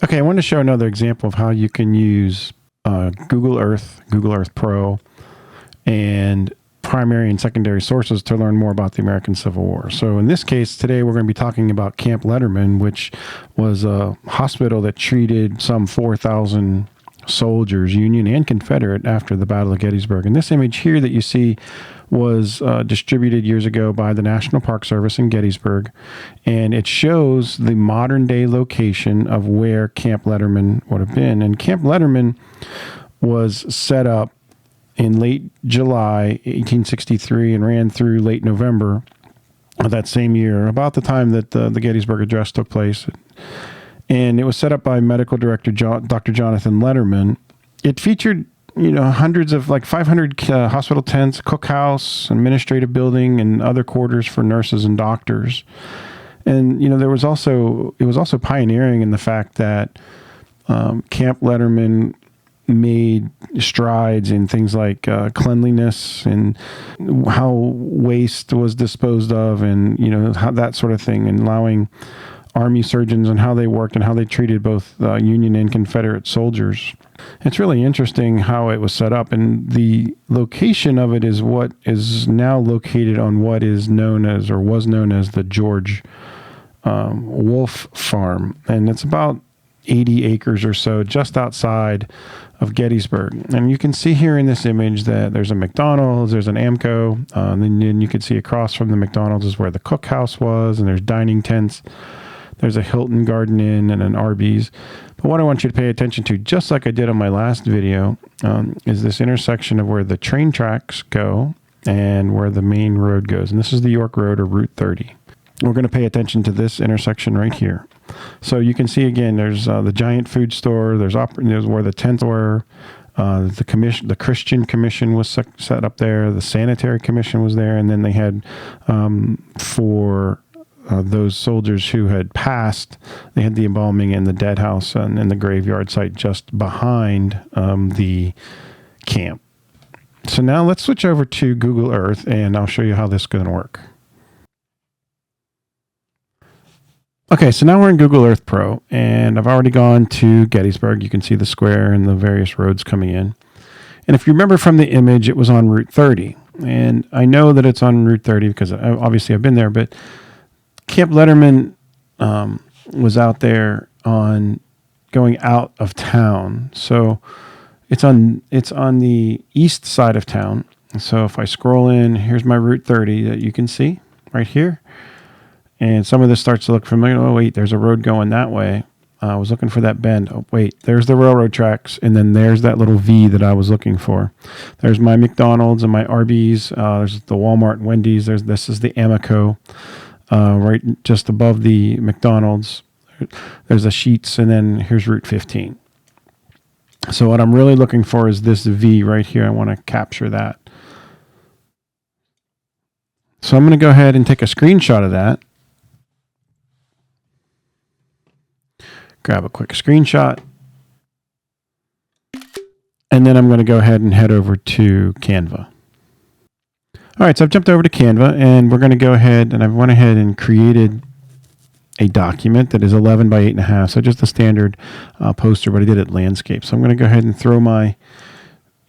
Okay, I want to show another example of how you can use Google Earth, Google Earth Pro, and primary and secondary sources to learn more about the American Civil War. So in this case, today we're going to be talking about Camp Letterman, which was a hospital that treated some 4,000 soldiers, Union and Confederate, after the Battle of Gettysburg. And this image here that you see was distributed years ago by the National Park Service in Gettysburg, and it shows the modern day location of where Camp Letterman would have been. And Camp Letterman was set up in late July 1863 and ran through late November of that same year, about the time that the Gettysburg Address took place. And it was set up by medical director Dr. Jonathan Letterman. It featured, hundreds of 500 hospital tents, cookhouse, administrative building, and other quarters for nurses and doctors. And it was also pioneering in the fact that Camp Letterman made strides in things like cleanliness and how waste was disposed of, and how that sort of thing, and allowing Army surgeons and how they worked and how they treated both Union and Confederate soldiers. It's really interesting how it was set up, and the location of it is what is now located on what is known as, or was known as, the George Wolf Farm, and it's about 80 acres or so just outside of Gettysburg. And you can see here in this image that there's a McDonald's, there's an Amco, and then you can see across from the McDonald's is where the cookhouse was, and there's dining tents. There's a Hilton Garden Inn and an Arby's. But what I want you to pay attention to, just like I did on my last video, is this intersection of where the train tracks go and where the main road goes. And this is the York Road, or Route 30. We're going to pay attention to this intersection right here. So you can see again, there's the giant food store. There's where the tents were. The Christian Commission was set up there. The Sanitary Commission was there, and then they had for those soldiers who had passed, they had the embalming and the dead house and the graveyard site just behind the camp. So now let's switch over to Google Earth, and I'll show you how this is going to work. Okay, so now we're in Google Earth Pro, and I've already gone to Gettysburg. You can see the square and the various roads coming in. And if you remember from the image, it was on Route 30. And I know that it's on Route 30 because obviously I've been there, but Camp Letterman was out there on going out of town. So it's on the east side of town. And so if I scroll in, here's my Route 30 that you can see right here. And some of this starts to look familiar. Oh, wait, there's a road going that way. I was looking for that bend. Oh, wait, there's the railroad tracks. And then there's that little V that I was looking for. There's my McDonald's and my Arby's. There's the Walmart and Wendy's. This is the Amico, right just above the McDonald's. There's a Sheetz, and then here's Route 15. So what I'm really looking for is this V right here. I want to capture that. So I'm going to go ahead and take a screenshot of that. Grab a quick screenshot. And then I'm going to go ahead and head over to Canva. All right, so I've jumped over to Canva, and we're going to go ahead, and I went ahead and created a document that is 11 by 8.5. So just a standard poster, but I did it landscape. So I'm going to go ahead and throw my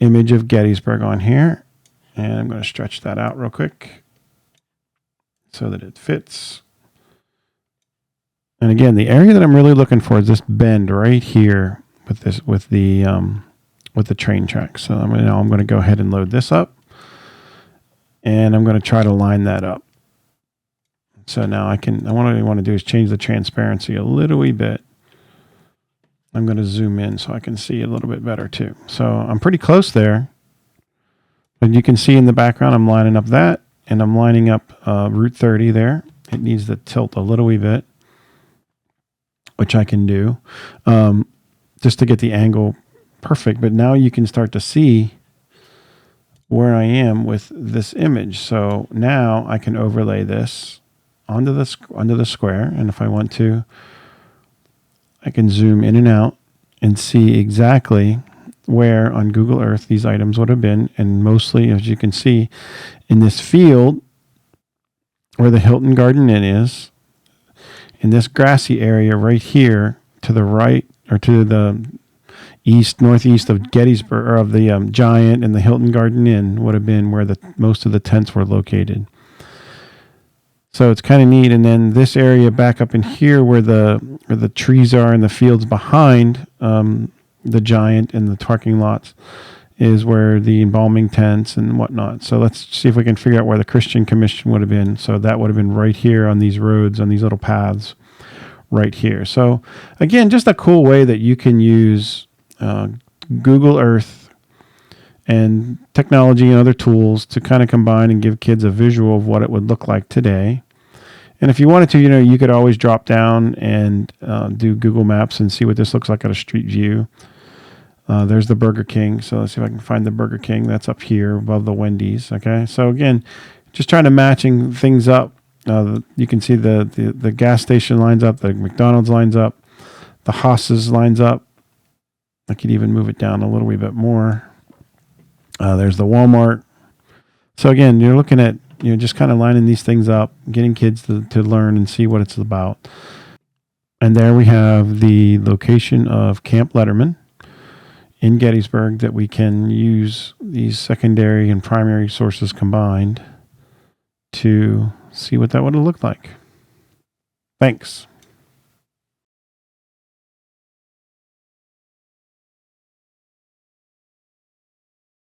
image of Gettysburg on here, and I'm going to stretch that out real quick so that it fits. And again, the area that I'm really looking for is this bend right here with the train track. So I'm going to go ahead and load this up, and I'm going to try to line that up. So now what I want to do is change the transparency a little wee bit. I'm going to zoom in so I can see a little bit better too. So I'm pretty close there, but you can see in the background I'm lining up that, and I'm lining up Route 30 there. It needs to tilt a little wee bit, which I can do just to get the angle perfect. But now you can start to see where I am with this image. So now I can overlay this onto the square, and if I want to, I can zoom in and out and see exactly where on Google Earth these items would have been. And mostly, as you can see, in this field where the Hilton Garden Inn is, in this grassy area right here to the right or to the northeast of Gettysburg, or of the Giant, and the Hilton Garden Inn would have been where most of the tents were located. So it's kind of neat. And then this area back up in here where the trees are and the fields behind the Giant and the parking lots is where the embalming tents and whatnot. So let's see if we can figure out where the Christian Commission would have been. So that would have been right here on these roads, on these little paths right here. So again, just a cool way that you can use Google Earth and technology and other tools to kind of combine and give kids a visual of what it would look like today. And if you wanted to, you could always drop down and do Google Maps and see what this looks like at a street view. There's the Burger King. So let's see if I can find the Burger King. That's up here above the Wendy's. Okay. So again, just trying to matching things up. You can see the gas station lines up, the McDonald's lines up, the Haas's lines up. I could even move it down a little wee bit more. There's the Walmart. So again, you're looking at, just kind of lining these things up, getting kids to learn and see what it's about. And there we have the location of Camp Letterman in Gettysburg that we can use these secondary and primary sources combined to see what that would have looked like. Thanks.